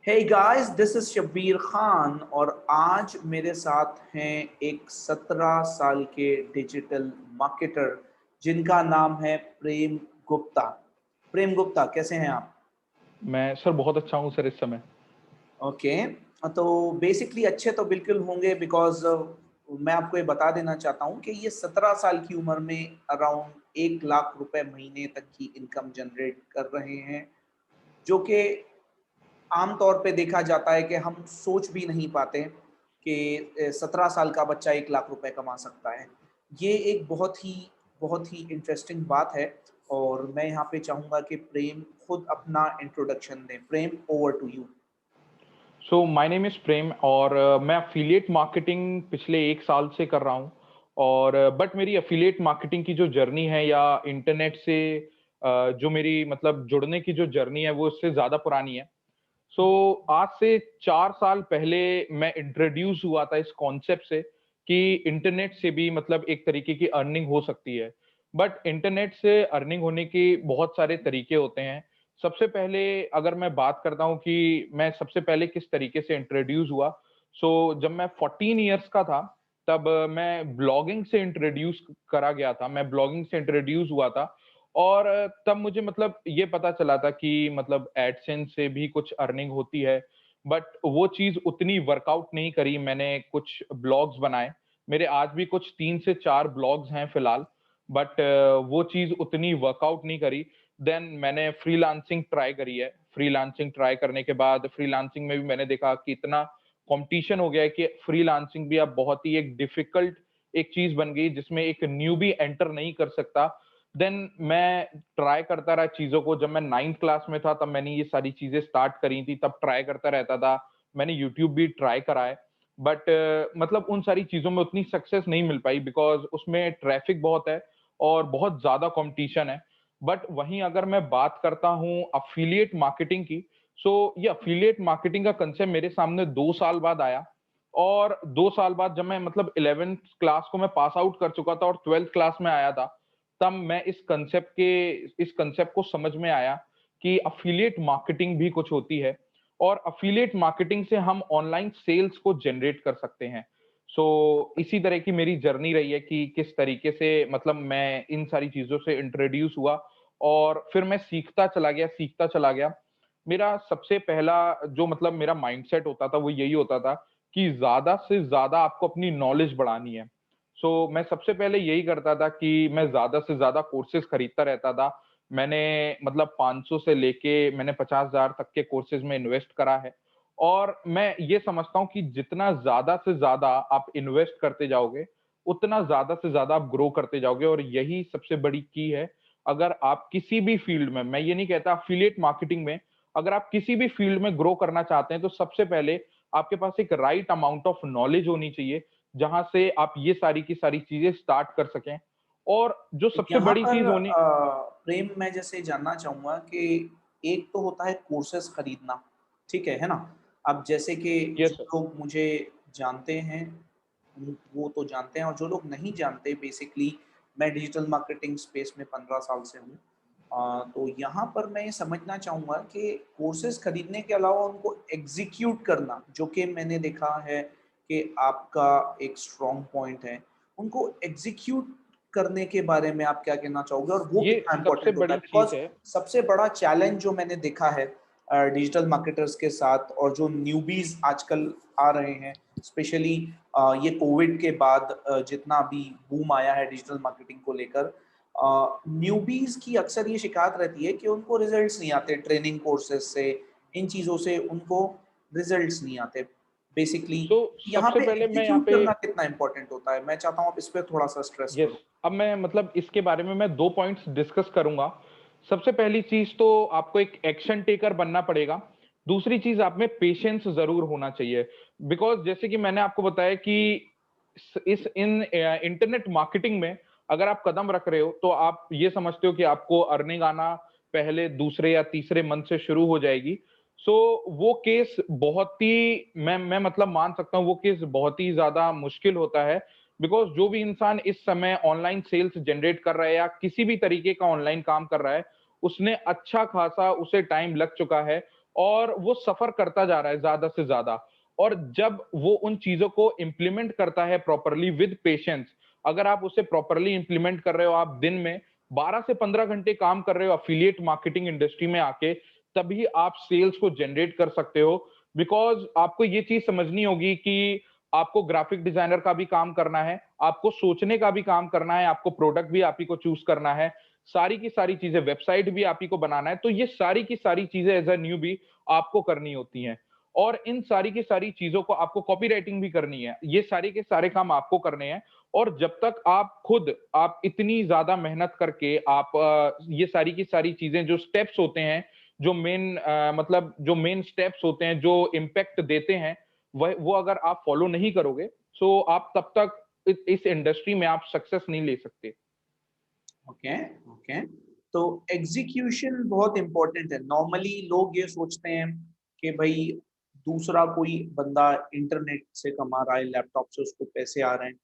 Hey guys, this is Shabbir Khan और आज मेरे साथ हैं एक 17 साल के डिजिटल मार्केटर जिनका नाम है प्रेम गुप्ता। प्रेम गुप्ता, कैसे हैं आप? मैं सर बहुत अच्छा हूँ सर इस समय। ओके। तो बेसिकली अच्छे तो बिल्कुल होंगे बिकॉज मैं आपको ये बता देना चाहता हूँ कि ये 17 साल की उम्र में अराउंड 1 लाख रुपए महीने तक की इनकम जनरेट कर रहे हैं, जो कि आम तौर पे देखा जाता है कि हम सोच भी नहीं पाते कि 17 साल का बच्चा 1 लाख रुपए कमा सकता है। ये एक बहुत ही इंटरेस्टिंग बात है और मैं यहाँ पे चाहूँगा कि प्रेम खुद अपना इंट्रोडक्शन दें। Prem, over to you. So my name is Prem और मैं एफ़िलिएट मार्केटिंग पिछले 1 साल से कर रहा हूँ और बट मेरी एफ़िलिएट मार्केटिंग की जो जर्नी है या इंटरनेट से जो मेरी मतलब जुड़ने की जो जर्नी है वो उससे ज़्यादा पुरानी है। सो आज से 4 साल पहले मैं इंट्रोड्यूस हुआ था इस कॉन्सेप्ट से कि इंटरनेट से भी मतलब एक तरीके की अर्निंग हो सकती है। बट इंटरनेट से अर्निंग होने के बहुत सारे तरीके होते हैं। सबसे पहले अगर मैं बात करता हूँ कि मैं सबसे पहले किस तरीके से इंट्रोड्यूस हुआ, सो जब मैं 14 इयर्स का था, तब मैं ब्लॉगिंग से इंट्रोड्यूस करा गया था। मैं ब्लॉगिंग से इंट्रोड्यूस हुआ था और तब मुझे मतलब ये पता चला था कि मतलब एडसेंस से भी कुछ अर्निंग होती है, बट वो चीज़ उतनी वर्कआउट नहीं करी। मैंने कुछ ब्लॉग्स बनाए, मेरे आज भी कुछ 3 से 4 ब्लॉग्स हैं फिलहाल, बट वो चीज़ उतनी वर्कआउट नहीं करी। देन मैंने फ्रीलांसिंग ट्राई करी है। फ्रीलांसिंग ट्राई करने के बाद फ्रीलांसिंग में भी मैंने देखा कि इतना कॉम्पिटिशन हो गया है कि फ्रीलांसिंग भी अब बहुत ही एक डिफ़िकल्ट एक चीज़ बन गई जिसमें एक न्यूबी एंटर नहीं कर सकता। देन मैं ट्राई करता रहा चीज़ों को। जब मैं 9th क्लास में था तब मैंने ये सारी चीज़ें स्टार्ट करी थी, तब ट्राई करता रहता था। मैंने यूट्यूब भी ट्राई करा है, बट मतलब उन सारी चीज़ों में उतनी सक्सेस नहीं मिल पाई बिकॉज़ उसमें ट्रैफ़िक बहुत है और बहुत ज़्यादा कॉम्पिटिशन है। बट वहीं अगर मैं बात करता हूँ एफ़िलिएट मार्केटिंग की, सो ये एफ़िलिएट मार्केटिंग का कांसेप्ट मेरे सामने 2 साल बाद आया और 2 साल बाद जब मैं मतलब 11th क्लास को मैं पास आउट कर चुका था और 12th क्लास में आया था, तब मैं इस कांसेप्ट को समझ में आया कि एफ़िलिएट मार्केटिंग भी कुछ होती है और एफ़िलिएट मार्केटिंग से हम ऑनलाइन सेल्स को जनरेट कर सकते हैं। सो इसी तरह की मेरी जर्नी रही है कि किस तरीके से मतलब मैं इन सारी चीज़ों से इंट्रोड्यूस हुआ और फिर मैं सीखता चला गया। मेरा सबसे पहला जो मतलब मेरा माइंडसेट होता था, वो यही होता था कि ज़्यादा से ज़्यादा आपको अपनी नॉलेज बढ़ानी है। सो मैं सबसे पहले यही करता था कि मैं ज़्यादा से ज़्यादा कोर्सेज़ खरीदता रहता था। मैंने मतलब 500 से लेके मैंने 50,000 तक के कोर्सेज़ में इन्वेस्ट करा है और मैं ये समझता हूँ कि जितना ज़्यादा से ज़्यादा आप इन्वेस्ट करते जाओगे, उतना ज़्यादा से ज़्यादा आप ग्रो करते जाओगे और यही सबसे बड़ी की है। अगर आप किसी भी फ़ील्ड में, मैं ये नहीं कहता एफ़िलिएट मार्केटिंग में, अगर आप किसी भी फ़ील्ड में ग्रो करना चाहते हैं, तो सबसे पहले आपके पास एक राइट अमाउंट ऑफ नॉलेज होनी चाहिए, जहाँ से आप ये सारी की सारी चीज़ें स्टार्ट कर सकें। और जो सबसे यहाँ बड़ी पर चीज़ होनी प्रेम, मैं जैसे जानना चाहूँगा कि एक तो होता है कोर्सेज़ खरीदना, ठीक है ना? अब जैसे कि यस जो सर। लोग मुझे जानते हैं, वो तो जानते हैं और जो लोग नहीं जानते, बेसिकली मैं डिजिटल मार्केटिंग स्पेस में 15 साल से हूँ। तो यहाँ पर मैं ये समझना चाहूँगा कि कोर्सेज़ खरीदने के अलावा उनको एग्ज़ीक्यूट करना, जो कि मैंने देखा है कि आपका एक स्ट्रॉन्ग पॉइंट है। उनको एग्ज़ीक्यूट करने के बारे में आप क्या कहना चाहोगे और वो ये कितना सबसे इम्पोर्टेंट होता है? बड़ी बिकॉज़ चीज़ है। सबसे बड़ा चैलेंज जो मैंने देखा है डिजिटल मार्केटर्स के साथ और जो न्यूबीज़ आजकल आ रहे हैं, स्पेशली ये कोविड के बाद जितना भी बूम आया है डिजिटल मार्केटिंग को लेकर, न्यूबीज़ की अक्सर ये शिकायत रहती है कि उनको रिज़ल्ट्स नहीं आते ट्रेनिंग कोर्सेज़ से, इन चीज़ों से उनको रिज़ल्ट्स नहीं आते। बेसिकली सो यहाँ सबसे पे पहले मैं यहाँ एग्ज़ीक्यूट पे करना कितना इम्पोर्टेंट होता है? मैं चाहता हूँ आप इस पे थोड़ा-सा स्ट्रेस यस, करो। अब मैं मतलब इसके बारे में मैं 2 पॉइंट्स डिस्कस करूँगा। सबसे पहली चीज़ तो आपको एक एक्शन टेकर बनना पड़ेगा। दूसरी चीज़ आप में पेशेंस ज़रूर होना चाहिए। बिकॉज़ जैसे कि मैंने आपको बताया कि इंटरनेट मार्केटिंग में अगर आप कदम रख रहे हो, तो आप ये समझते हो कि आपको अर्निंग आना पहले दूसरे या तीसरे मंथ से शुरू हो जाएगी। सो वो केस बहुत ही मैं मतलब मान सकता हूँ वो केस बहुत ही ज़्यादा मुश्किल होता है। बिकॉज़ जो भी इंसान इस समय ऑनलाइन सेल्स जनरेट कर रहा है या किसी भी तरीके का ऑनलाइन काम कर रहा है, उसने अच्छा खासा उसे टाइम लग चुका है और वो सफर करता जा रहा है ज्यादा से ज्यादा। और जब वो उन चीजों को इम्प्लीमेंट करता है प्रॉपरली विद पेशेंस, अगर आप उसे प्रॉपरली इम्प्लीमेंट कर रहे हो, आप दिन में 12 से 15 घंटे काम कर रहे हो अफिलिएट मार्केटिंग इंडस्ट्री में आके, तभी आप सेल्स को जनरेट कर सकते हो। बिकॉज आपको ये चीज समझनी होगी कि आपको ग्राफिक डिजाइनर का भी काम करना है, आपको सोचने का भी काम करना है, आपको प्रोडक्ट भी आप ही को चूज करना है, सारी की सारी चीजें, वेबसाइट भी आप ही को बनाना है। तो ये सारी की सारी चीजें एज अ न्यू भी आपको करनी होती हैं। और इन सारी की सारी चीजों को आपको कॉपी राइटिंग भी करनी है, ये सारे के सारे काम आपको करने हैं। और जब तक आप इतनी ज्यादा मेहनत करके आप ये सारी की सारी चीजें, जो स्टेप्स होते हैं, जो मेन मतलब जो मेन स्टेप्स होते हैं जो इम्पैक्ट देते हैं, वह वो अगर आप फॉलो नहीं करोगे, सो आप तब तक इस इंडस्ट्री में आप सक्सेस नहीं ले सकते। Okay, okay. तो एग्जीक्यूशन बहुत इंपॉर्टेंट है। नॉर्मली लोग ये सोचते हैं कि भाई दूसरा कोई बंदा इंटरनेट से कमा रहा है, लैपटॉप से उसको पैसे आ रहे हैं,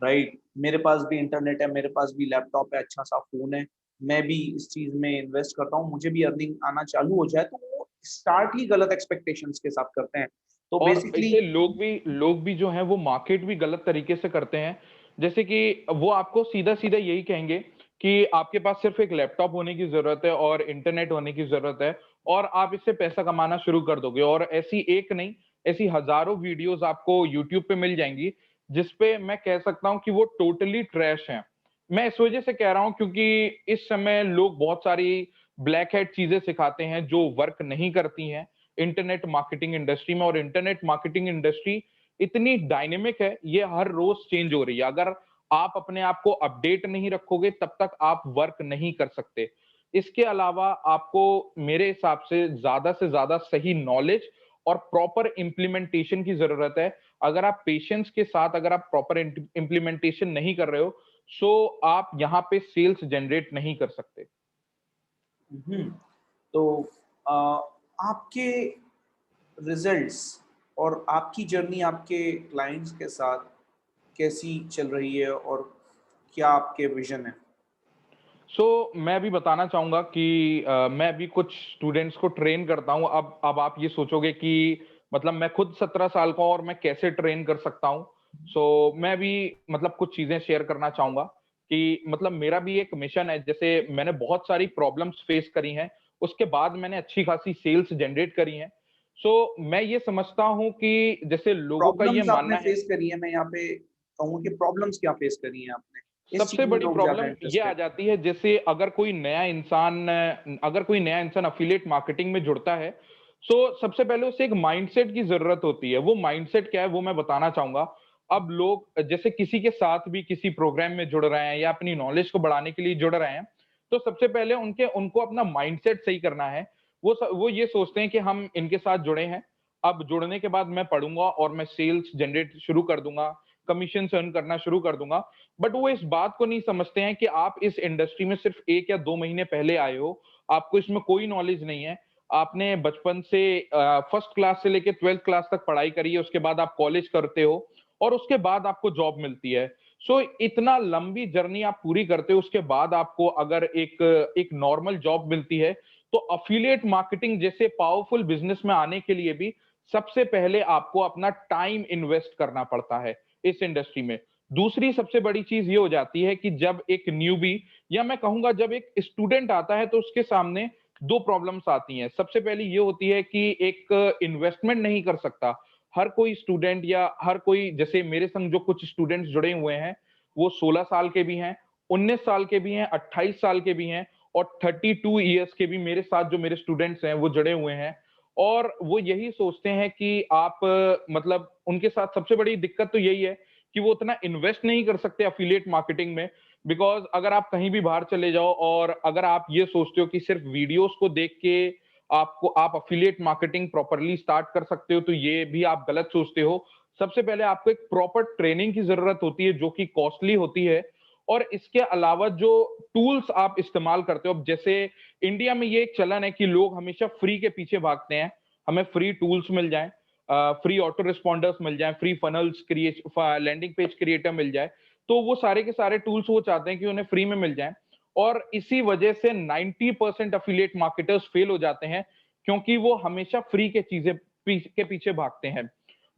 राइट? मेरे पास भी इंटरनेट है, मेरे पास भी लैपटॉप है, अच्छा सा फोन है, मैं भी इस चीज में इन्वेस्ट करता हूँ, मुझे भी अर्निंग आना चालू हो जाए। तो वो स्टार्ट ही गलत एक्सपेक्टेशंस के साथ करते हैं। तो और बेसिकली इससे लोग भी जो हैं वो मार्केट भी गलत तरीके से करते हैं। जैसे कि वो आपको सीधा-सीधा यही कहेंगे कि आपके पास सिर्फ़ एक लैपटॉप होने की ज़रूरत है और इंटरनेट होने की ज़रूरत है और आप इससे पैसा कमाना शुरू कर दोगे। और ऐसी एक नहीं, ऐसी हज़ारों वीडियोज़ आपको यूट्यूब पे मिल जाएँगी, जिस पे मैं कह सकता हूँ कि वो टोटली ट्रैश हैं। मैं इस वज़ह से कह रहा हूँ क्योंकि इस समय लोग बहुत सारी ब्लैक हैट चीज़ें सिखाते हैं जो वर्क नहीं करती हैं इंटरनेट मार्केटिंग इंडस्ट्री में। और इंटरनेट मार्केटिंग इंडस्ट्री इतनी डायनेमिक है, ये हर रोज चेंज हो रही है। अगर आप अपने आप को अपडेट नहीं रखोगे, तब तक आप वर्क नहीं कर सकते। इसके अलावा आपको मेरे हिसाब से ज्यादा सही नॉलेज और प्रॉपर इम्प्लीमेंटेशन की जरूरत है। अगर आप पेशेंस के साथ अगर आप प्रॉपर इम्प्लीमेंटेशन नहीं कर रहे हो, सो आप यहाँ पे सेल्स जनरेट नहीं कर सकते। तो अ, आपके रिजल्ट्स और आपकी जर्नी आपके क्लाइंट्स के साथ कैसी चल रही है और क्या आपके विजन है? मैं अभी बताना चाहूँगा कि मैं अभी कुछ स्टूडेंट्स को ट्रेन करता हूँ। अब आप ये सोचोगे कि मतलब मैं खुद 17 साल का हूँ और मैं कैसे ट्रेन कर सकता हूँ? मैं भी मतलब कुछ चीज़ें शेयर करना चाहूँगा कि मतलब मेरा भी एक मिशन है। जैसे मैंने बहुत सारी प्रॉब्लम्स फेस करी हैं, उसके बाद मैंने अच्छी खासी सेल्स जनरेट करी हैं। मैं ये समझता हूँ कि जैसे लोगों का ये प्रॉब्लम्स आपने मानना है, फेस करी है, मैं यहाँ पे कहूँ कि प्रॉब्लम्स क्या फेस करी हैं आपने? इस सबसे चीज़ में बड़ी लोग ज़्यादा प्रॉब्लम ये आ इंटरेस्टेड हैं। जाती है, जैसे अगर कोई नया इंसान अफिलिएट मार्केटिंग में जुड़ता है, सबसे पहले उसे एक माइंडसेट की ज़रूरत होती है। वो माइंडसेट क्या है, वो मैं बताना चाहूँगा। अब लोग जैसे किसी के साथ भी किसी प्रोग्राम में जुड़ रहे हैं या अपनी नॉलेज को बढ़ाने के लिए जुड़ रहे हैं, तो सबसे पहले उनके उनको अपना माइंडसेट सही करना है। वो ये सोचते हैं कि हम इनके साथ जुड़े हैं, अब जुड़ने के बाद मैं पढ़ूँगा और मैं सेल्स जनरेट शुरू कर दूँगा, कमीशन्स अर्न करना शुरू कर दूँगा। बट वो इस बात को नहीं समझते हैं कि आप इस इंडस्ट्री में सिर्फ 1 या 2 महीने पहले आए हो, आपको इसमें कोई नॉलेज नहीं है। आपने बचपन से फर्स्ट क्लास से लेके 12th क्लास तक पढ़ाई करी है, उसके बाद आप कॉलेज करते हो और उसके बाद आपको जॉब मिलती है। इतना लंबी जर्नी आप पूरी करते हो, उसके बाद आपको अगर एक एक नॉर्मल जॉब मिलती है, तो एफिलिएट मार्केटिंग जैसे पावरफुल बिज़नेस में आने के लिए भी सबसे पहले आपको अपना टाइम इन्वेस्ट करना पड़ता है इस इंडस्ट्री में। दूसरी सबसे बड़ी चीज ये हो जाती है कि जब एक न्यूबी या मैं कहूंगा जब एक स्टूडेंट आता है, तो उसके सामने 2 प्रॉब्लम्स आती हैं। सबसे पहली ये होती है कि एक इन्वेस्टमेंट नहीं कर सकता। हर कोई स्टूडेंट या हर कोई, जैसे मेरे संग जो कुछ स्टूडेंट्स जुड़े हुए हैं, वो 16 साल के भी हैं, 19 साल के भी हैं, 28 साल के भी हैं और 32 इयर्स के भी मेरे साथ जो मेरे स्टूडेंट्स हैं वो जुड़े हुए हैं। और वो यही सोचते हैं कि आप मतलब उनके साथ सबसे बड़ी दिक्कत तो यही है कि वो उतना इन्वेस्ट नहीं कर सकते एफिलिएट मार्केटिंग में। बिकॉज़ अगर आप कहीं भी बाहर चले जाओ और अगर आप ये सोचते हो कि सिर्फ वीडियोस को देख के आप एफिलिएट मार्केटिंग प्रॉपर्ली स्टार्ट कर सकते हो, तो ये भी आप गलत सोचते हो। सबसे पहले आपको एक प्रॉपर ट्रेनिंग की ज़रूरत होती है, जो कि कॉस्टली होती है। और इसके अलावा जो टूल्स आप इस्तेमाल करते हो, अब जैसे इंडिया में ये एक चलन है कि लोग हमेशा फ्री के पीछे भागते हैं। हमें फ्री टूल्स मिल जाएँ, फ्री ऑटो रिस्पॉन्डर्स मिल जाए, free funnels create landing page creator मिल जाए, तो वो सारे के सारे टूल्स वो चाहते हैं कि उन्हें फ्री में मिल जाए। और इसी वजह से 90% एफिलिएट मार्केटर्स फेल हो जाते हैं, क्योंकि वो हमेशा फ्री के चीजें के पीछे भागते हैं।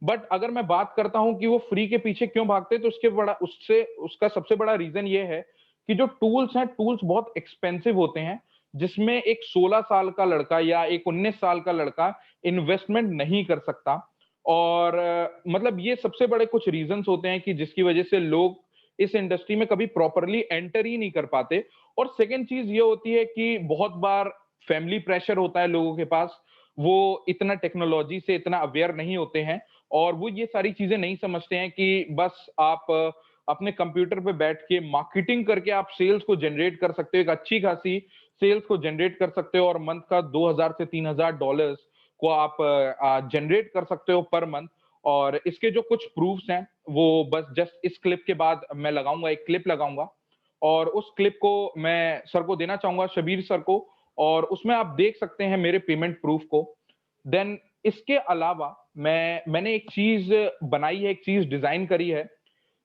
बट अगर मैं बात करता हूँ कि वो फ्री के पीछे क्यों भागते हैं, तो उसका सबसे बड़ा रीजन ये है कि जो टूल्स हैं, टूल्स बहुत एक्सपेंसिव होते हैं, जिसमें एक 16 साल का लड़का या एक 19 साल का लड़का इन्वेस्टमेंट नहीं कर सकता। और मतलब ये सबसे बड़े कुछ रीजंस होते हैं कि जिसकी वजह से लोग इस इंडस्ट्री में कभी प्रॉपरली एंटर ही नहीं कर पाते। और सेकंड चीज ये होती है कि बहुत बार फैमिली प्रेशर होता है लोगों के पास, वो इतना टेक्नोलॉजी से इतना अवेयर नहीं होते हैं और वो ये सारी चीजें नहीं समझते हैं कि बस आप अपने कंप्यूटर पे बैठ के मार्केटिंग करके आप सेल्स को जनरेट कर सकते हो, एक अच्छी खासी सेल्स को जनरेट कर सकते हो और मंथ का 2000 से $3000 को आप जनरेट कर सकते हो पर मंथ। और इसके जो कुछ प्रूफ्स हैं वो बस जस्ट इस क्लिप के बाद मैं लगाऊंगा, एक क्लिप लगाऊंगा और उस क्लिप को मैं सर को देना चाहूंगा, शबीर सर को, और उसमें आप देख सकते हैं मेरे पेमेंट प्रूफ को। देन इसके अलावा मैंने एक चीज बनाई है, एक चीज डिजाइन करी है।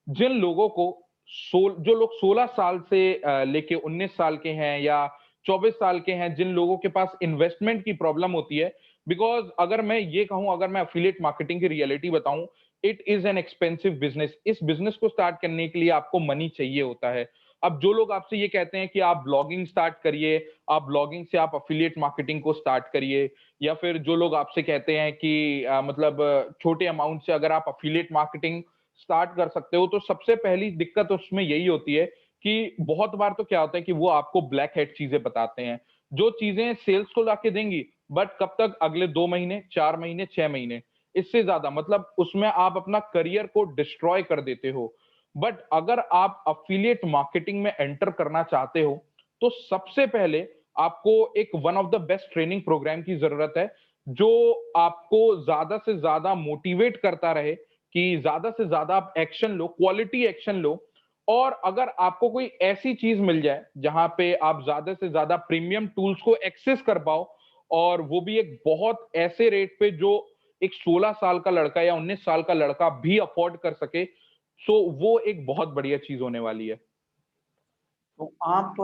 जिन लोगों को जो लोग 16 साल से लेके 19 साल के हैं या 24 साल के हैं, जिन लोगों के पास इन्वेस्टमेंट की प्रॉब्लम होती है, बिकॉज अगर मैं ये कहूं, अगर मैं अफिलिएट मार्केटिंग की रियलिटी बताऊं, it is an expensive business. इस बिजनेस को स्टार्ट करने के लिए आपको मनी चाहिए होता है। अब जो लोग आपसे ये कहते हैं कि आप ब्लॉगिंग स्टार्ट करिए, आप ब्लॉगिंग से आप अफिलिएट मार्केटिंग को स्टार्ट करिए, या फिर जो लोग आपसे कहते हैं कि मतलब छोटे अमाउंट से अगर आप अफिलिएट मार्केटिंग स्टार्ट कर सकते हो, तो सबसे पहली दिक्कत उसमें यही होती है कि बहुत बार तो क्या होता है कि वो आपको ब्लैक हेड चीजें बताते हैं, जो चीजें सेल्स को लाके देंगी, बट कब तक, अगले 2 महीने, 4 महीने, 6 महीने, इससे ज्यादा, मतलब उसमें आप अपना करियर को डिस्ट्रॉय कर देते हो। बट अगर आप अफिलिएट मार्केटिंग में एंटर करना चाहते हो, तो सबसे पहले आपको एक one of the best training program की जरूरत है, जो आपको ज्यादा से ज्यादा मोटिवेट करता रहे कि ज्यादा से ज्यादा आप एक्शन लो, क्वालिटी एक्शन लो। और अगर आपको कोई ऐसी चीज मिल जाए जहां पे आप ज्यादा से ज्यादा प्रीमियम टूल्स को एक्सेस कर पाओ, और वो भी एक बहुत ऐसे रेट पे जो एक 16 साल का लड़का या 19 साल का लड़का भी अफोर्ड कर सके, सो वो एक बहुत बढ़िया चीज होने वाली है। तो आप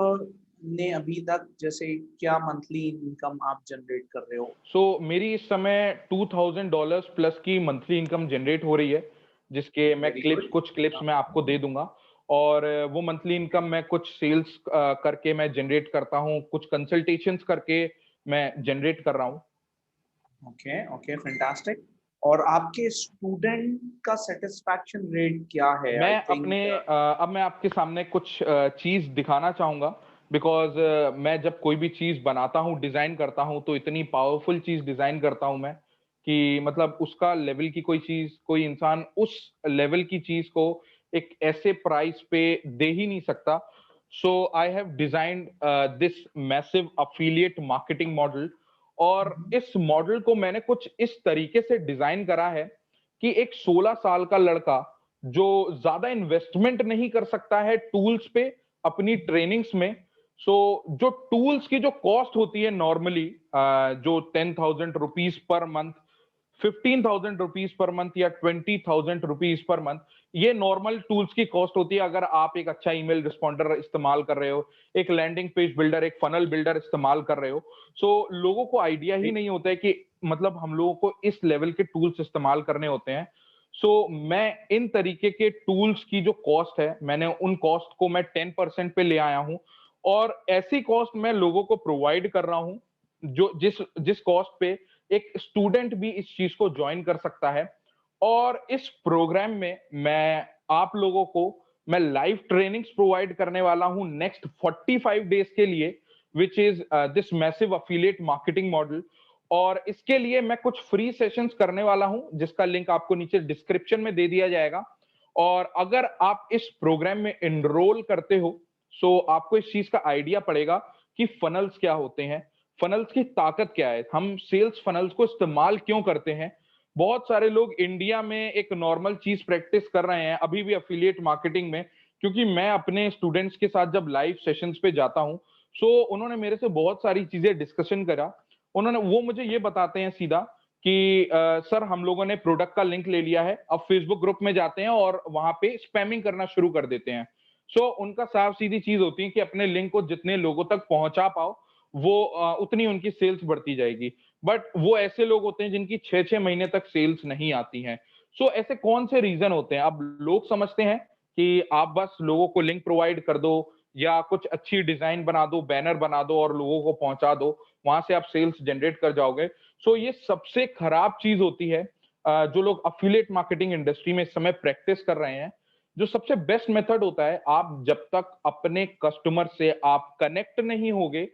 ने अभी तक जैसे क्या मंथली इनकम आप जनरेट कर रहे हो? सो मेरी इस समय $2000 प्लस की मंथली इनकम जनरेट हो रही है, जिसके मैं वेरी क्लिप्स, गुड। कुछ क्लिप्स मैं आपको दे दूंगा। और वो मंथली इनकम मैं कुछ सेल्स करके मैं जनरेट करता हूँ, कुछ कंसल्टेशंस करके मैं जनरेट कर रहा हूँ। Okay, okay, fantastic. और आपके स्टूडेंट का सैटिस्फैक्शन रेट क्या है? आई थिंक अब मैं आपके सामने कुछ चीज दिखाना चाहूंगा, बिकॉज मैं जब कोई भी चीज बनाता हूँ, डिजाइन करता हूँ, तो इतनी पावरफुल चीज डिजाइन करता हूँ मैं कि मतलब उसका लेवल की कोई चीज, कोई इंसान उस लेवल की चीज को एक ऐसे प्राइस पे दे ही नहीं सकता। So I have designed this massive affiliate marketing model. और इस मॉडल को मैंने कुछ इस तरीके से डिजाइन करा है कि एक 16 साल का लड़का जो ज्यादा इन्वेस्टमेंट नहीं कर सकता है टूल्स पे अपनी ट्रेनिंग्स में, सो जो टूल्स की जो कॉस्ट होती है नॉर्मली, जो ₹10,000 पर मंथ, ₹15,000 पर मंथ या ₹20,000 पर मंथ, ये नॉर्मल टूल्स की कॉस्ट होती है अगर आप एक अच्छा ईमेल रिस्पॉन्डर इस्तेमाल कर रहे हो, एक लैंडिंग पेज बिल्डर, एक फनल बिल्डर इस्तेमाल कर रहे हो। सो लोगों को आइडिया ही नहीं होता है कि मतलब हम लोगों को इस लेवल के टूल्स इस्तेमाल करने होते हैं। सो मैं इन तरीके के टूल्स की जो कॉस्ट है, मैंने उन कॉस्ट को मैं 10% पे ले आया हूं, और ऐसी कॉस्ट मैं लोगों को प्रोवाइड कर रहा हूं जो जिस जिस कॉस्ट पे एक स्टूडेंट भी इस चीज को ज्वाइन कर सकता है। और इस प्रोग्राम में आप लोगों को मैं लाइव ट्रेनिंग्स प्रोवाइड करने वाला हूं नेक्स्ट 45 डेज के लिए, which is this massive affiliate marketing model. और इसके लिए मैं कुछ फ्री सेशंस करने वाला हूं, जिसका लिंक आपको नीचे डिस्क्रिप्शन में दे दिया जाएगा। और अगर आप इस प्रोग्राम में एनरोल करते हो, सो आपको इस चीज का आइडिया पड़ेगा कि फनल्स क्या होते हैं, फनल्स की ताकत क्या है, हम सेल्स फनल्स को इस्तेमाल क्यों करते हैं। बहुत सारे लोग इंडिया में एक नॉर्मल चीज प्रैक्टिस कर रहे हैं अभी भी अफिलिएट मार्केटिंग में, क्योंकि मैं अपने स्टूडेंट्स के साथ जब लाइव सेशंस पे जाता हूं, सो उन्होंने मेरे से बहुत सारी चीजें डिस्कशन करा। वो मुझे ये बताते हैं सीधा कि सर हम लोगों ने प्रोडक्ट का लिंक ले लिया है, अब फेसबुक ग्रुप में जाते हैं और वहां पे स्पैमिंग करना शुरू कर देते हैं। सो उनका साफ सीधी चीज होती है कि अपने लिंक को जितने लोगों तक पहुंचा पाओ, वो उतनी उनकी सेल्स बढ़ती जाएगी। बट वो ऐसे लोग होते हैं जिनकी 6-6 महीने तक सेल्स नहीं आती हैं। सो ऐसे कौन से रीजन होते हैं? अब लोग समझते हैं कि आप बस लोगों को लिंक प्रोवाइड कर दो या कुछ अच्छी डिजाइन बना दो, बैनर बना दो और लोगों को पहुंचा दो, वहां से आप सेल्स जनरेट कर जाओगे। सो ये सबसे खराब चीज होती है। जो लोग अफिलिएट मार्केटिंग इंडस्ट्री में इस समय प्रैक्टिस कर रहे हैं, जो सबसे बेस्ट मेथड होता है, आप जब तक अपने कस्टमर से आप कनेक्ट नहीं होगे,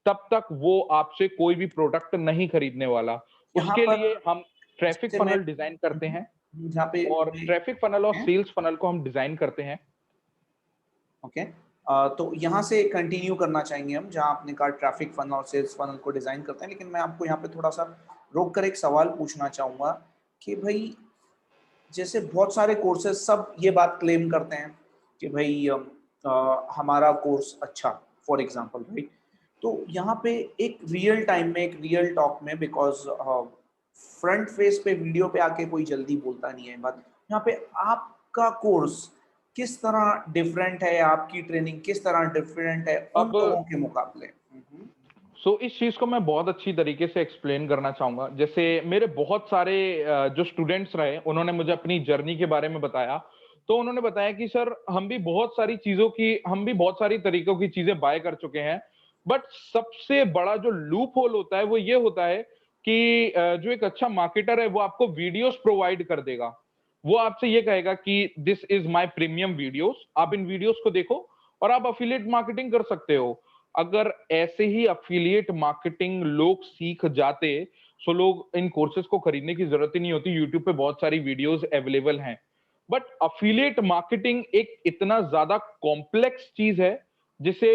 तब तक वो आपसे कोई भी प्रोडक्ट नहीं खरीदने वाला। यहाँ उसके पर लिए हम ट्रैफिक जैसे मैं फनल डिजाइन करते हैं जहाँ पे और ट्रैफिक फनल और मैं सेल्स फनल को हम डिजाइन करते हैं। ओके। तो यहाँ से कंटिन्यू करना चाहेंगे हम, जहाँ आपने कहा ट्रैफिक फनल और सेल्स फनल को डिजाइन करते हैं, लेकिन मैं आपको यहाँ पे थोड़ा सा रोक कर एक सवाल पूछना चाहूंगा कि भाई, जैसे बहुत सारे कोर्सेज सब ये बात क्लेम करते हैं कि भाई हमारा कोर्स अच्छा, फॉर एग्जांपल राइट। तो यहाँ पे एक रियल टाइम में, एक रियल टॉक में, बिकॉज फ्रंट फेस पे वीडियो पे आके कोई जल्दी बोलता नहीं है बात, यहाँ पे आपका कोर्स किस तरह डिफरेंट है, आपकी ट्रेनिंग किस तरह डिफरेंट है उन अब लोगों के मुकाबले? इस चीज को मैं बहुत अच्छी तरीके से एक्सप्लेन करना चाहूंगा। जैसे मेरे बहुत सारे जो स्टूडेंट्स रहे, उन्होंने मुझे अपनी जर्नी के बारे में बताया। तो उन्होंने बताया कि सर, हम भी बहुत सारी तरीकों की चीजें बाय कर चुके हैं, बट सबसे बड़ा जो लूप होल होता है वो ये होता है कि जो एक अच्छा मार्केटर है वो आपको वीडियोस प्रोवाइड कर देगा। वो आपसे ये कहेगा कि this is my premium videos, आप इन वीडियोस को देखो और आप अफिलिएट मार्केटिंग कर सकते हो। अगर ऐसे ही अफिलिएट मार्केटिंग लोग सीख जाते, सो लोग इन कोर्सेज को खरीदने की जरूरत ही नहीं होती। यूट्यूब पे बहुत सारी वीडियोस अवेलेबल हैं। बट अफिलिएट मार्केटिंग एक इतना ज्यादा कॉम्प्लेक्स चीज है, जिसे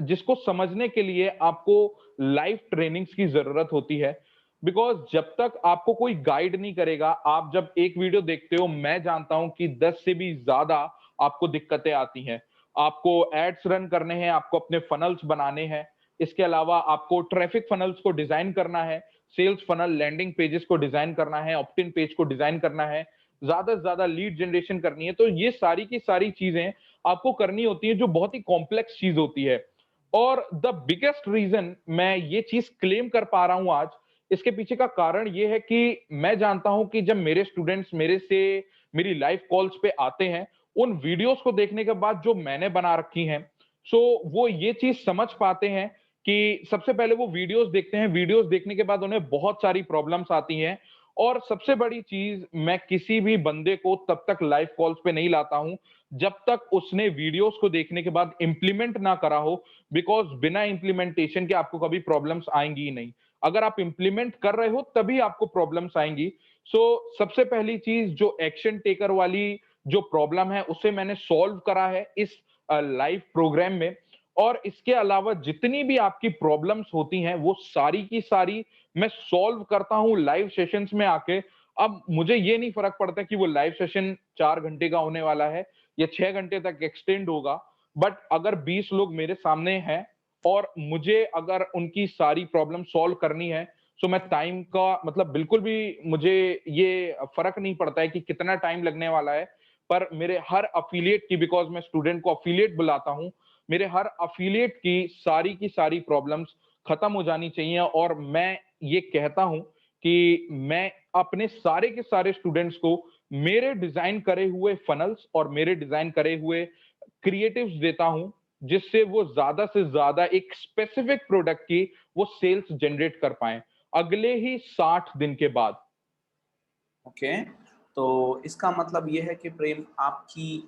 जिसको समझने के लिए आपको लाइव ट्रेनिंग्स की जरूरत होती है। बिकॉज जब तक आपको कोई गाइड नहीं करेगा, आप जब एक वीडियो देखते हो, मैं जानता हूं कि 10 से भी ज्यादा आपको दिक्कतें आती हैं। आपको एड्स रन करने हैं, आपको अपने फनल्स बनाने हैं, इसके अलावा आपको ट्रैफिक फनल्स को डिजाइन करना है, सेल्स फनल लैंडिंग पेजेस को डिजाइन करना है, ऑप्टिन पेज को डिजाइन करना है, ज्यादा से ज्यादा लीड जनरेशन करनी है। तो ये सारी की सारी चीजें आपको करनी होती है, जो बहुत ही कॉम्प्लेक्स चीज होती है। और द बिगेस्ट रीजन मैं ये चीज क्लेम कर पा रहा हूं आज, इसके पीछे का कारण ये है कि मैं जानता हूं कि जब मेरे स्टूडेंट्स मेरी लाइव कॉल्स पे आते हैं, उन वीडियोस को देखने के बाद जो मैंने बना रखी हैं, सो वो ये चीज समझ पाते हैं कि सबसे पहले वो वीडियोस देखते हैं, वीडियोस देखने के बाद उन्हें बहुत सारी प्रॉब्लम्स आती हैं। और सबसे बड़ी चीज, मैं किसी भी बंदे को तब तक लाइव कॉल्स पे नहीं लाता हूं जब तक उसने वीडियोस को देखने के बाद इंप्लीमेंट ना करा हो। बिकॉज बिना इंप्लीमेंटेशन के आपको कभी प्रॉब्लम्स आएंगी ही नहीं। अगर आप इंप्लीमेंट कर रहे हो तभी आपको प्रॉब्लम्स आएंगी। सबसे पहली चीज, जो एक्शन टेकर वाली जो प्रॉब्लम है, उसे मैंने सॉल्व करा है इस लाइव प्रोग्राम में। और इसके अलावा जितनी भी आपकी प्रॉब्लम्स होती हैं, वो सारी की सारी मैं सॉल्व करता हूं लाइव सेशंस में आके। अब मुझे ये नहीं फर्क पड़ता कि वो लाइव सेशन 4 घंटे का होने वाला है या 6 घंटे तक एक्सटेंड होगा। बट अगर 20 लोग मेरे सामने हैं और मुझे अगर उनकी सारी प्रॉब्लम सॉल्व करनी है, तो मैं टाइम का मतलब बिल्कुल भी मुझे ये फर्क नहीं पड़ता है कि कितना टाइम लगने वाला है। पर मेरे हर अफिलिएट की, बिकॉज मैं स्टूडेंट को अफिलिएट बुलाता हूं, मेरे हर अफिलिएट की सारी प्रॉब्लम्स खत्म हो जानी चाहिए। और मैं ये कहता हूं कि मैं अपने सारे के सारे स्टूडेंट्स को मेरे डिजाइन करे हुए फनल्स और मेरे डिजाइन करे हुए क्रिएटिव्स देता हूं, जिससे वो ज्यादा से ज्यादा एक स्पेसिफिक प्रोडक्ट की वो सेल्स जनरेट कर पाए अगले ही 60 दिन के बाद। ओके। तो इसका मतलब ये है कि प्रेम, आपकी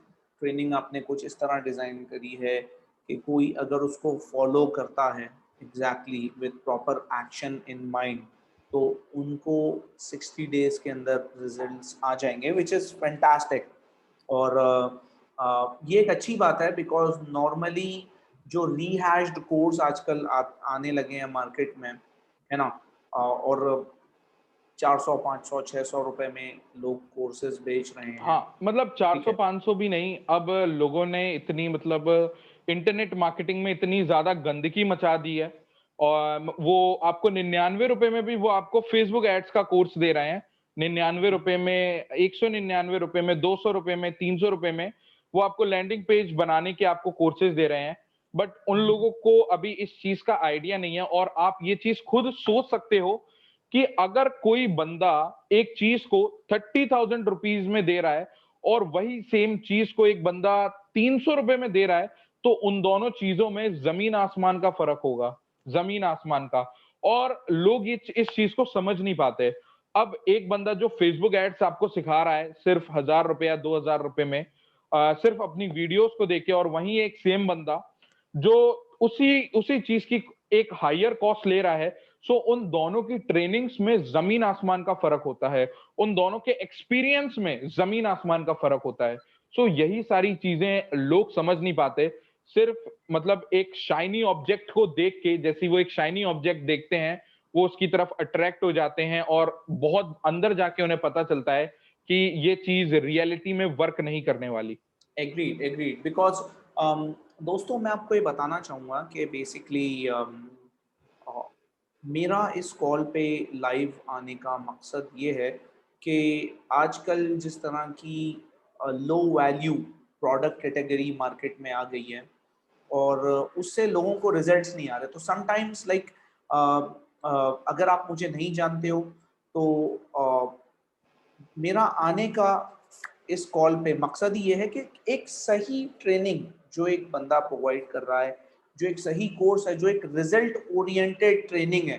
ट्रेनिंग आपने कुछ इस तरह डिज़ाइन करी है कि कोई अगर उसको फॉलो करता है exactly with proper action in mind, तो उनको 60 डेज के अंदर रिजल्ट्स आ जाएंगे, विच इज़ फैंटास्टिक। और ये एक अच्छी बात है, बिकॉज नॉर्मली जो रीहैश्ड कोर्स आजकल आने लगे हैं मार्केट में, है ना, और 400 500 600 रुपए में लोग कोर्सेज बेच रहे हैं। हाँ, मतलब ठीक है। 400-500 भी नहीं, अब लोगों ने इतनी मतलब इंटरनेट मार्केटिंग में इतनी ज्यादा गंदगी मचा दी है। और वो आपको 99 रुपए में भी वो आपको फेसबुक एड्स का कोर्स दे रहे हैं। 99 रुपए में, 199 रुपए में, 200 रुपए में, 300 रुपए में वो आपको लैंडिंग पेज बनाने के आपको कोर्सेज दे रहे हैं। बट उन लोगों को अभी इस चीज का आइडिया नहीं है। और आप ये चीज खुद सोच सकते हो कि अगर कोई बंदा एक चीज को 30,000 रुपीज में दे रहा है और वही सेम चीज को एक बंदा 300 रुपए में दे रहा है, तो उन दोनों चीजों में जमीन आसमान का फर्क होगा, जमीन आसमान का। और लोग ये इस चीज को समझ नहीं पाते। अब एक बंदा जो फेसबुक एड्स आपको सिखा रहा है सिर्फ 1,000 रुपए या 2,000 रुपए में, सिर्फ अपनी वीडियोस को देख के, और वहीं एक सेम बंदा जो उसी उसी चीज की एक हायर कॉस्ट ले रहा है, सो उन दोनों की ट्रेनिंग्स में जमीन आसमान का फर्क होता है, उन दोनों के एक्सपीरियंस में जमीन आसमान का फर्क होता है। सो यही सारी चीजें लोग समझ नहीं पाते। सिर्फ मतलब एक शाइनी ऑब्जेक्ट को देख के, जैसे वो एक शाइनी ऑब्जेक्ट देखते हैं, वो उसकी तरफ अट्रैक्ट हो जाते हैं, और बहुत अंदर जाके उन्हें पता चलता है कि ये चीज रियलिटी में वर्क नहीं करने वाली। एग्रीड एग्रीड बिकॉज दोस्तों मैं आपको ये बताना चाहूँगा कि बेसिकली मेरा इस कॉल पे लाइव आने का मकसद ये है कि आजकल जिस तरह की low value product category market में आ गई है और उससे लोगों को रिजल्ट्स नहीं आ रहे, तो समटाइम्स लाइक अगर आप मुझे नहीं जानते हो तो मेरा आने का इस कॉल पे मकसद ही ये है कि एक सही ट्रेनिंग जो एक बंदा प्रोवाइड कर रहा है, जो एक सही कोर्स है, जो एक रिजल्ट ओरिएंटेड ट्रेनिंग है,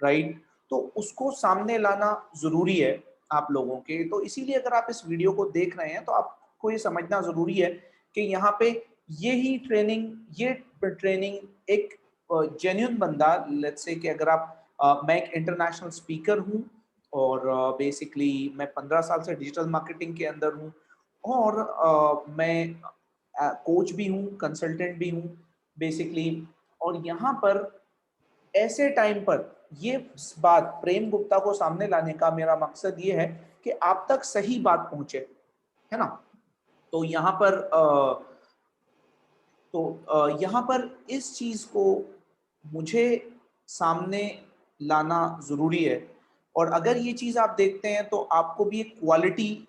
राइट, तो उसको सामने लाना जरूरी है आप लोगों के। तो इसीलिए अगर आप इस वीडियो को देख रहे हैं तो आपको ये समझना जरूरी है कि यहाँ पे ये ट्रेनिंग एक जेन्युइन बंदा, लेट्स से कि अगर आप मैं एक इंटरनेशनल स्पीकर हूँ और बेसिकली मैं 15 साल से डिजिटल मार्केटिंग के अंदर हूँ और मैं कोच भी हूँ, कंसल्टेंट भी हूँ बेसिकली। और यहाँ पर ऐसे टाइम पर ये बात प्रेम गुप्ता को सामने लाने का मेरा मकसद ये है कि आप तक सही बात पहुंचे, है ना। तो यहाँ पर यहाँ पर इस चीज को मुझे सामने लाना जरूरी है। और अगर ये चीज आप देखते हैं तो आपको भी एक क्वालिटी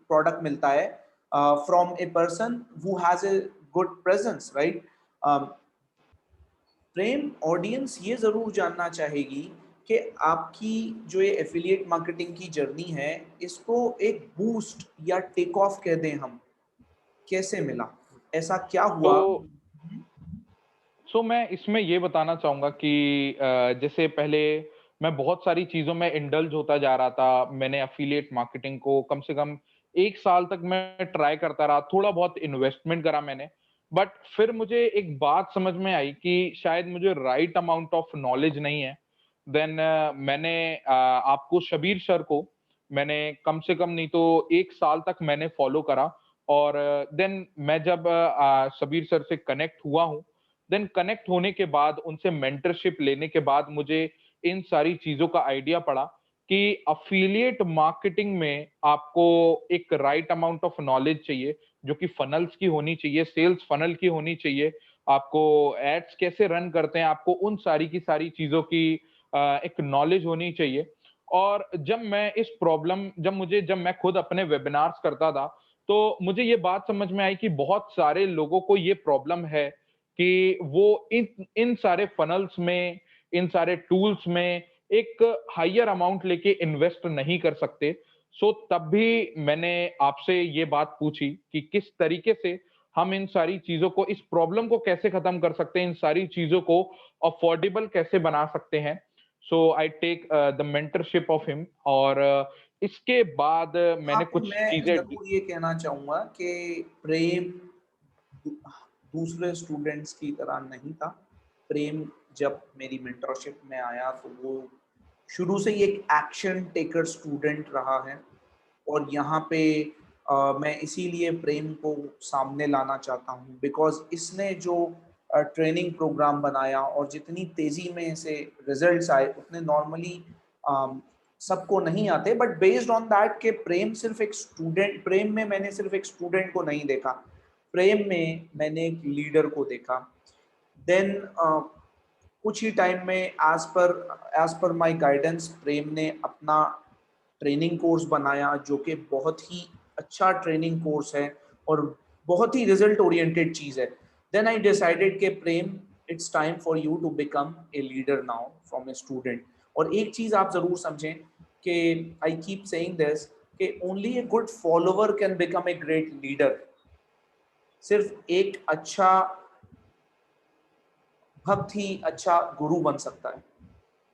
प्रोडक्ट मिलता है from a person who has a good presence, right. Prem, audience ये जरूर जानना चाहेगी कि आपकी जो ये एफिलिएट मार्केटिंग की जर्नी है, इसको एक बूस्ट या टेक ऑफ कह दें हम, कैसे मिला, ऐसा क्या हुआ? तो मैं इसमें ये बताना चाहूंगा कि जैसे पहले मैं बहुत सारी चीजों में इंडल्ज होता जा रहा था। मैंने अफिलिएट मार्केटिंग को कम से कम 1 साल तक मैं ट्राई करता रहा, थोड़ा बहुत इन्वेस्टमेंट करा मैंने। बट फिर मुझे एक बात समझ में आई कि शायद मुझे राइट अमाउंट ऑफ नॉलेज नहीं है। देन मैंने आपको शबीर सर को मैंने कम से कम नहीं तो 1 साल तक मैंने फॉलो करा। और देन मैं जब शबीर सर से कनेक्ट हुआ हूँ, देन कनेक्ट होने के बाद, उनसे मेंटरशिप लेने के बाद मुझे इन सारी चीजों का आइडिया पड़ा कि अफिलिएट मार्केटिंग में आपको एक राइट अमाउंट ऑफ नॉलेज चाहिए, जो कि फनल्स की होनी चाहिए, सेल्स फनल की होनी चाहिए। आपको एड्स कैसे रन करते हैं, आपको उन सारी की सारी चीजों की एक नॉलेज होनी चाहिए। और जब मैं खुद अपने वेबिनार्स करता था, तो मुझे ये बात समझ में आई कि बहुत सारे लोगों को ये प्रॉब्लम है कि वो इन इन सारे फनल्स में, इन सारे टूल्स में एक हायर अमाउंट लेके इन्वेस्ट नहीं कर सकते। सो तब भी मैंने आपसे ये बात पूछी कि किस तरीके से हम इन सारी चीजों को, इस प्रॉब्लम को कैसे खत्म कर सकते हैं, इन सारी चीजों को अफोर्डेबल कैसे बना सकते हैं। So I take the mentorship of him. और इसके बाद हाँ, मैंने तो कुछ मैं चीजें। जरूर ये कहना चाहूंगा कि प्रेम दूसरे स्टूडेंट्स की तरह नहीं था। प्रेम जब मेरी मेंटरशिप में आया तो वो शुरू से ही एक एक्शन टेकर स्टूडेंट रहा है। और यहाँ पे मैं इसीलिए प्रेम को सामने लाना चाहता हूँ बिकॉज इसने जो ट्रेनिंग प्रोग्राम बनाया और जितनी तेजी में इसे रिजल्ट्स आए उतने नॉर्मली सबको नहीं आते। बट बेस्ड ऑन दैट के प्रेम में मैंने सिर्फ एक स्टूडेंट को नहीं देखा, प्रेम में मैंने एक लीडर को देखा। देन कुछ ही टाइम में एज पर माय गाइडेंस प्रेम ने अपना ट्रेनिंग कोर्स बनाया जो कि बहुत ही अच्छा ट्रेनिंग कोर्स है और बहुत ही रिजल्ट ओरिएंटेड चीज़ है। देन आई डिसाइडेड कि Prem, it's time for you to become a leader now from a student. और एक चीज आप जरूर समझें कि आई कीप सेइंग दिस कि only a good follower can become a great leader. सिर्फ एक अच्छा भक्त ही अच्छा गुरु बन सकता है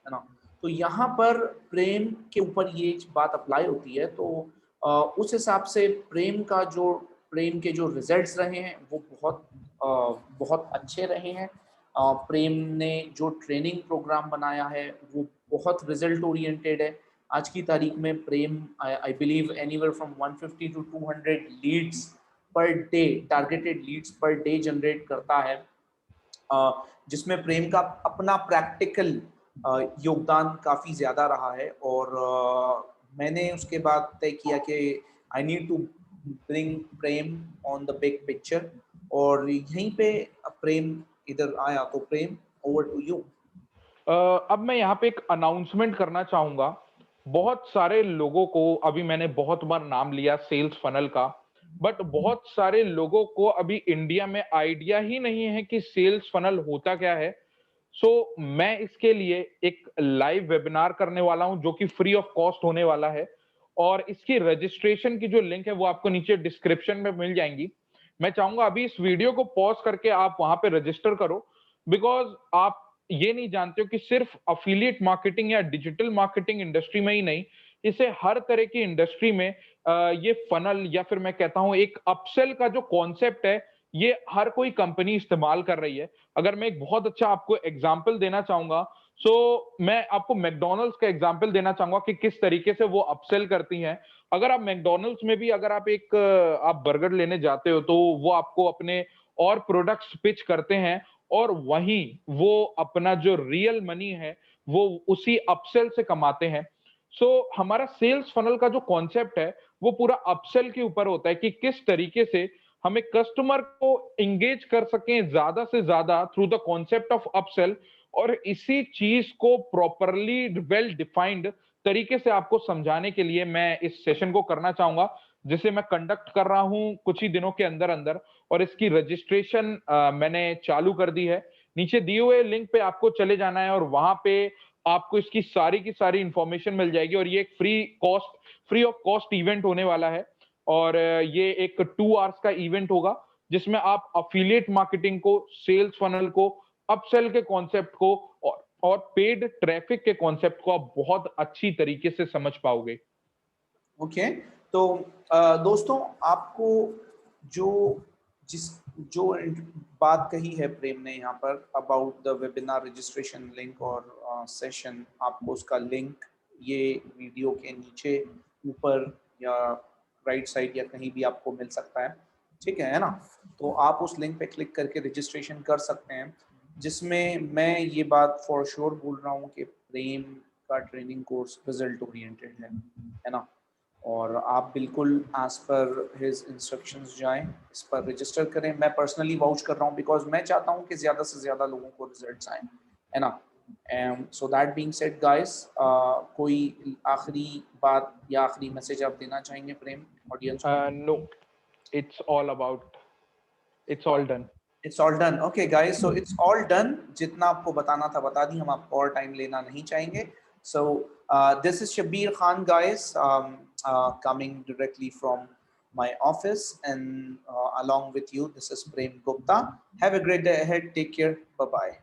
ना। तो यहाँ पर प्रेम के ऊपर ये बात अप्लाई होती है। तो उस हिसाब से प्रेम के जो रिजल्ट्स रहे हैं वो बहुत अच्छे रहे हैं। प्रेम ने जो ट्रेनिंग प्रोग्राम बनाया है वो बहुत रिजल्ट ओरिएंटेड है। आज की तारीख में Prem I believe anywhere from 150 to 200 leads per day, targeted leads per day generate करता है, जिसमें प्रेम का अपना प्रैक्टिकल योगदान काफ़ी ज़्यादा रहा है। और मैंने उसके बाद तय किया कि I need to bring Prem on the big picture, और यहीं पे प्रेम इधर आया। तो प्रेम, ओवर टू यू। अब मैं यहाँ पे एक अनाउंसमेंट करना चाहूंगा। बहुत सारे लोगों को, अभी मैंने बहुत बार नाम लिया सेल्स फनल का, बट बहुत सारे लोगों को अभी इंडिया में आइडिया ही नहीं है कि सेल्स फनल होता क्या है। सो मैं इसके लिए एक लाइव वेबिनार करने वाला हूं जो कि फ्री ऑफ कॉस्ट होने वाला है, और इसकी रजिस्ट्रेशन की जो लिंक है वो आपको नीचे डिस्क्रिप्शन में मिल जाएंगी। मैं चाहूंगा अभी इस वीडियो को पॉज करके आप वहां पे रजिस्टर करो, बिकॉज आप ये नहीं जानते हो कि सिर्फ अफिलिएट मार्केटिंग या डिजिटल मार्केटिंग इंडस्ट्री में ही नहीं, इसे हर तरह की इंडस्ट्री में ये फनल या फिर मैं कहता हूं एक अपसेल का जो कॉन्सेप्ट है ये हर कोई कंपनी इस्तेमाल कर रही है। अगर मैं एक बहुत अच्छा आपको एग्जांपल देना चाहूंगा, मैं आपको मैकडॉनल्ड्स का एग्जांपल देना चाहूंगा कि किस तरीके से वो अपसेल करती हैं। अगर आप मैकडॉनल्ड्स में भी अगर आप बर्गर लेने जाते हो तो वो आपको अपने और प्रोडक्ट्स पिच करते हैं, और वहीं वो अपना जो रियल मनी है वो उसी अपसेल से कमाते हैं। हमारा सेल्स फनल का जो कॉन्सेप्ट है वो पूरा अपसेल के ऊपर होता है कि किस तरीके से हमें कस्टमर को एंगेज कर सकें ज्यादा से ज्यादा through the concept of upsell, और इसी चीज को प्रॉपरली वेल डिफाइंड तरीके से आपको समझाने के लिए मैं इस सेशन को करना चाहूंगा, जिसे मैं कंडक्ट कर रहा हूं कुछ ही दिनों के अंदर अंदर। और इसकी रजिस्ट्रेशन मैंने चालू कर दी है। नीचे दिए हुए लिंक पे आपको चले जाना है और वहां पे आपको इसकी सारी की सारी इंफॉर्मेशन मिल जाएगी। और ये एक फ्री ऑफ कॉस्ट इवेंट होने वाला है, और ये एक 2 आवर्स का इवेंट होगा जिसमें आप अफिलिएट मार्केटिंग को, सेल्स फनल को, अपसेल के कॉन्सेप्ट को और पेड ट्रैफिक के कॉन्सेप्ट को आप बहुत अच्छी तरीके से समझ पाओगे। ओके। तो दोस्तों, आपको जो जिस जो बात कही है प्रेम ने यहाँ पर about the webinar registration link और सेशन, आपको उसका लिंक ये वीडियो के नीचे ऊपर या राइट साइड या कहीं भी आपको मिल सकता है, ठीक है ना। तो आप उस लिंक पे क्लिक करके रजिस्ट्रेशन कर सकते हैं, जिसमें मैं ये बात फॉर श्योर बोल रहा हूँ कि प्रेम का ट्रेनिंग कोर्स रिजल्ट ओरिएंटेड है ना। और आप बिल्कुल एज पर हिज इंस्ट्रक्शंस जाएं, इस पर रजिस्टर करें। मैं पर्सनली वाउच कर रहा हूँ बिकॉज मैं चाहता हूँ कि ज़्यादा से ज़्यादा लोगों को रिजल्ट्स आएँ, है ना। So that being said guys, कोई आखिरी बात या आखिरी मैसेज आप देना चाहेंगे प्रेम ऑडियंस को? No, it's all about, it's all done. It's all done. Okay guys, so it's all done. जितना आपको बताना था बता दी, हम आपको और टाइम लेना नहीं चाहेंगे। So this is Shabbir Khan guys, coming directly from my office, and along with you, this is Prem Gupta. Have a great day ahead. Take care. Bye bye.